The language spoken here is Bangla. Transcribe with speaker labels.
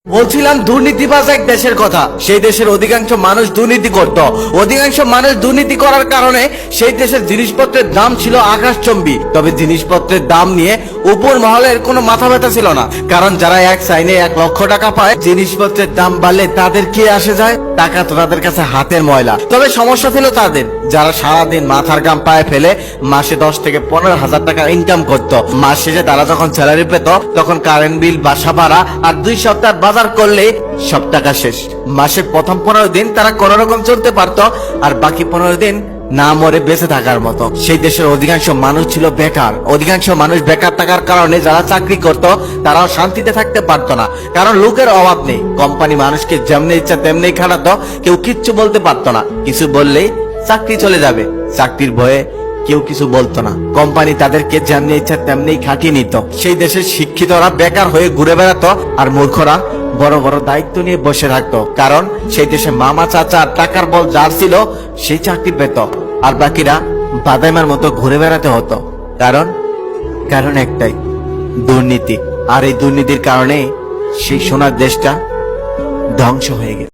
Speaker 1: বলছিলাম দুর্নীতিবাজ এক দেশের কথা। সেই দেশের অধিকাংশ মানুষ দুর্নীতি করত। অধিকাংশ মানুষ দুর্নীতি করার কারণে সেই দেশের জিনিসপত্রের দাম ছিল আকাশচম্বী। তবে জিনিসপত্রের দাম নিয়ে উপর মহলের কোনো মাথা ব্যথা ছিল না, কারণ যারা এক সাইনে 1,00,000 টাকা পায়, জিনিসপত্রের দাম বাড়লে তাদের কি আসে যায়? টাকা তো তাদের কাছে হাতের ময়লা। তবে সমস্যা ছিল তাদের, যারা সারাদিন মাথার ঘাম পায়ে ফেলে মাসে 10 থেকে 15,000 টাকা ইনকাম করত। মাস শেষে তারা যখন স্যালারি পেত, তখন কারেন্ট বিল, বাসা ভাড়া আর 2 সপ্তাহ বাজার করলে সব টাকা শেষ। মাসের প্রথম 15 দিন তারা কোন রকম চলতে পারত, আর বাকি 15 দিন না মরে বেঁচে থাকার মতো। সেই দেশের অধিকাংশ মানুষ ছিল বেকার। অধিকাংশ মানুষ বেকার থাকার কারণে যারা চাকরি করত তারাও শান্তিতে থাকতে পারত না, কারণ লোকের অভাব নেই। কোম্পানি মানুষকে যেমনি ইচ্ছা তেমনি খাটাতো, কেউ কিচ্ছু বলতে পারতো না। কিছু বললেই চাকরি চলে যাবে, চাকরির ভয়ে কেউ কিছু বলতো না। কোম্পানি তাদেরকে যেমনি ইচ্ছা তেমনি খাটিয়ে নিত। সেই দেশের শিক্ষিতরা বেকার হয়ে ঘুরে বেড়াতো, আর মূর্খরা বড় বড় দায়িত্ব নিয়ে বসে থাকতো, কারণ সেই দেশে মামা চাচা টাকার বল যার ছিল সেই চাকরি পেত, আর বাকিরা বাদামের মতো ঘুরে বেড়াতে হতো। কারণ একটাই, দুর্নীতি। আর এই দুর্নীতির কারণে সেই সোনার দেশটা ধ্বংস হয়ে গেছে।